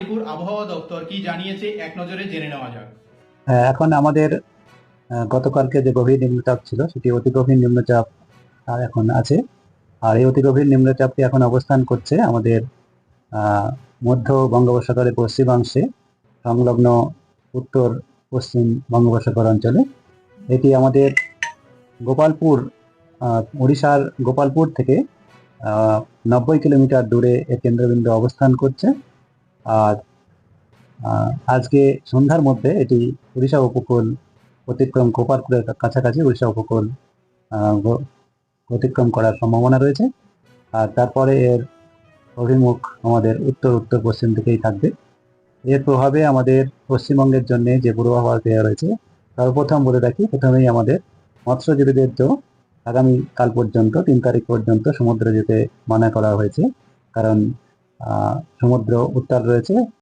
আলিপুর আবহাওয়া দপ্তর কি জানিয়েছে এক নজরে জেনে নেওয়া যাক। হ্যাঁ, এখন আমাদের গতকালকে যে গভীর নিম্নচাপ ছিল সেটি অতি গভীর নিম্নচাপ আর এখন আছে। আর এই অতি গভীর নিম্নচাপটি এখন অবস্থান করছে আমাদের আহ, মধ্য বঙ্গোপসাগরের পশ্চিমাংশে সংলগ্ন উত্তর পশ্চিম বঙ্গোপসাগর অঞ্চলে। এটি আমাদের গোপালপুর, উড়িষ্যার গোপালপুর থেকে আহ, 90 কিলোমিটার দূরে এর কেন্দ্রবিন্দু অবস্থান করছে। আর আজকে সন্ধ্যার মধ্যে এটি উড়িষ্যা উপকূল অতিক্রম, গোপালপুরের কাছাকাছি উড়িষ্যা উপকূল অতিক্রম করার সম্ভাবনা রয়েছে। আর তারপরে এর অভিমুখ আমাদের উত্তর উত্তর পশ্চিম দিকেই থাকবে। এর প্রভাবে আমাদের পশ্চিমবঙ্গের জন্য যে পূর্বাভাস দেওয়া রয়েছে, সর্বপ্রথম বলে রাখি, প্রথমেই আমাদের মৎস্যজীবীদের জন্য আগামী কাল পর্যন্ত 3 তারিখ পর্যন্ত সমুদ্রে যেতে মানা করা হয়েছে। কারণ সমুদ্র উত্তাল রয়েছে,